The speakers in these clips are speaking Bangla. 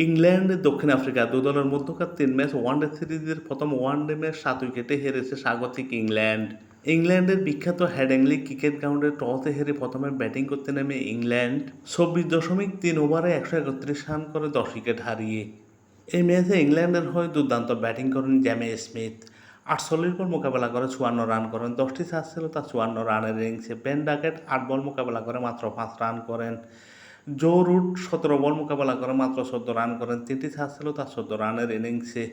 ইংল্যান্ড, দক্ষিণ আফ্রিকা দুই দলের মধ্যকার ৩ ম্যাচ ওয়ানডে সিরিজের প্রথম ওয়ানডে ম্যাচ ৭ উইকেটে হেরেছে স্বাগতিক ইংল্যান্ড। ইংল্যান্ডের বিখ্যাত হেডিংলি ক্রিকেট গ্রাউন্ডে টসে হেরে প্রথমে ব্যাটিং করতে নেমে ইংল্যান্ড ২৪.৩ ওভারে ১৩১ রান করে ১০ উইকেট হারিয়ে। এই ম্যাচে ইংল্যান্ডের হয়ে দুর্দান্ত ব্যাটিং করেন জেমি স্মিথ। ৪৮ বল মোকাবেলা করে ৫৪ রান করেন। ১০টি চার ছিল তার ৫৪ রানের ইনিংসে। বেন ডাকেট ৮ বল মোকাবেলা করে মাত্র ৫ রান করেন। জো রুট ১৭ বল মোকাবেলা করে মাত্র ১৪ রান করেন। ৩টি চার ছিল তার ১৪ রানের ইনিংসে।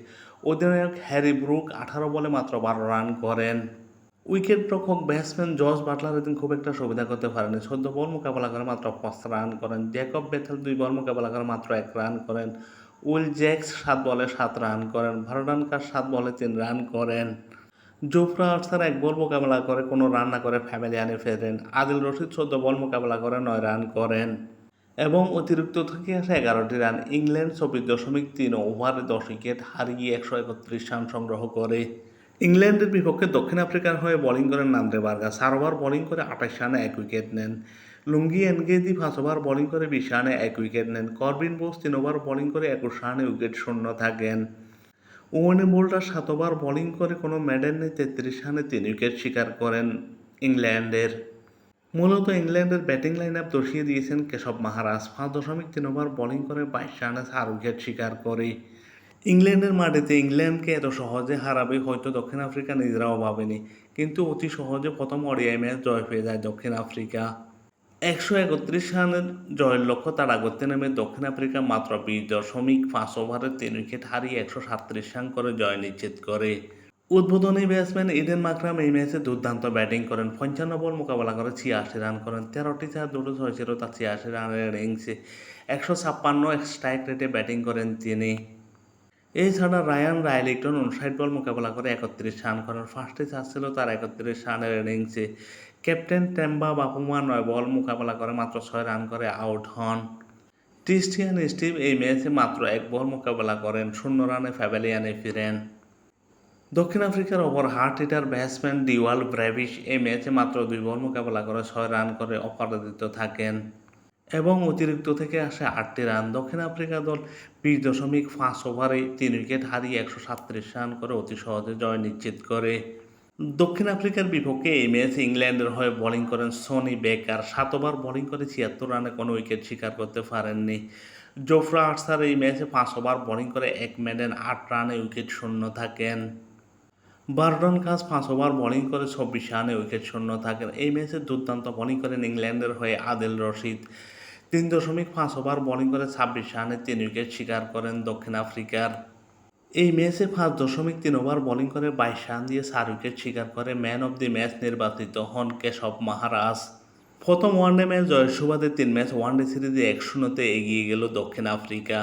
অধিনায়ক হ্যারি ব্রুক ১৮ বলে মাত্র ১২ রান করেন। উইকেট-রক্ষক ব্যাটসম্যান জস বাটলার এদিন খুব একটা সুবিধা করতে পারেনি। ১৪ বল মোকাবেলা করে মাত্র ৫ রান করেন। জ্যাকব বেথেল ২ বল মোকাবেলা করে মাত্র ১ রান করেন। উইল জ্যাকস ৭ বলে ৭ রান করেন। ভার্নন কার ৭ বলে ৩ রান করেন। জোফরা আর্চার ১ বল মোকাবেলা করে কোনো রান না করে প্যাভিলিয়নে ফেরেন। আদিল রশিদ ১৪ বল মোকাবেলা করে ৯ রান করেন এবং অতিরিক্ত থেকে আসে ১১টি রান। ইংল্যান্ড ২৪.৩ ওভারে ১০ উইকেট হারিয়ে ১৩১ রান সংগ্রহ করে। ইংল্যান্ডের বিপক্ষে দক্ষিণ আফ্রিকার হয়ে বোলিং করেন নান্দ্রে বার্গা। ৪ ওভার বোলিং করে ২৮ রানে ১ উইকেট নেন। লুঙ্গি এনগেজি ৫ ওভার বোলিং করে ২০ রানে ১ উইকেট নেন। করবিন বোস ৩ ওভার বোলিং করে ২১ রানে উইকেট শূন্য থাকেন। ওয়েন বোল্টার ৭ ওভার বোলিং করে কোনো মেডেন নেই ৩৩ রানে ৩ উইকেট শিকার করেন ইংল্যান্ডের। মূলত ইংল্যান্ডের ব্যাটিং লাইন আপ দর্শিয়ে দিয়েছেন কেশব মাহারাজ। ৫.৩ ওভার বোলিং করে ২২ রানে ৪ উইকেট শিকার করে। ইংল্যান্ডের মাটিতে ইংল্যান্ডকে এত সহজে হারাবে হয়তো দক্ষিণ আফ্রিকা নিজেরাও ভাবেনি, কিন্তু অতি সহজে প্রথম ওডিআই ম্যাচ জয় পেয়ে যায় দক্ষিণ আফ্রিকা। ১৩১ রানের জয়ের লক্ষ্য তাড়া করতে নেমে দক্ষিণ আফ্রিকা মাত্র ২০.৫ ওভারে ৩ উইকেট হারিয়ে ১৩৭ রান করে জয় নিশ্চিত করে। উদ্বোধনী ব্যাটসম্যান ইডেন মাকরাম এই ম্যাচে দুর্দান্ত ব্যাটিং করেন। ৫৫ বল মোকাবেলা করে ৮৬ রান করেন। ১৩টি চার, ২টো ছয় ছিল তার ৮৬ রানের ইনিংসে। ১৫৬ স্ট্রাইক রেটে ব্যাটিং করেন তিনি। এছাড়া রায়ান রাইলিংটন ৫৯ বল মোকাবেলা করে ৩১ রান করেন। ৫টি চার ছিল তার ৩১ রানের ইনিংসে। ক্যাপ্টেন টেম্বা বাপুমা ৯ বল মোকাবেলা করে মাত্র ৬ রান করে আউট হন। ক্রিস্টিয়ান স্টিভ এই ম্যাচে মাত্র ১ বল মোকাবেলা করেন। ০ রানে প্যাভিলিয়নে ফিরেন। দক্ষিণ আফ্রিকার ওপর হার্ড হিটার ব্যাটসম্যান ডিওয়াল ব্রেভিশ এই ম্যাচে মাত্র ২ বল মোকাবেলা করে ৬ রান করে অপরাজিত থাকেন এবং অতিরিক্ত থেকে আসে ৮টি রান। দক্ষিণ আফ্রিকা দল ২০.৫ ওভারে ৩ উইকেট হারিয়ে ১৩৭ রান করে অতি সহজে জয় নিশ্চিত করে। দক্ষিণ আফ্রিকার বিপক্ষে এই ম্যাচে ইংল্যান্ডের হয়ে বোলিং করেন সনি বেকার। ৭ ওভার বোলিং করে ৭৬ রানে কোনো উইকেট শিকার করতে পারেননি। জোফরা আর্চার এই ম্যাচে ৫ ওভার বোলিং করে ১ মেডেন ৮ রানে উইকেট শূন্য থাকেন। বার্টন কাজ ৫ ওভার বোলিং করে ২৪ রানে উইকেট শূন্য থাকেন। এই ম্যাচে দুর্দান্ত বোলিং করেন ইংল্যান্ডের হয়ে আদিল রশিদ। ৩.৫ ওভার বোলিং করে ২৬ রানে ৩ উইকেট শিকার করেন দক্ষিণ আফ্রিকার। এই ম্যাচে ৫.৩ ওভার বোলিং করে ২২ রান দিয়ে ৪ উইকেট শিকার করে ম্যান অব দি ম্যাচ নির্বাচিত হন কেশব মাহারাজ। প্রথম ওয়ানডে ম্যাচ জয়ের সুবাদে ৩ ম্যাচ ওয়ানডে সিরিজে ১-০তে এগিয়ে গেল দক্ষিণ আফ্রিকা।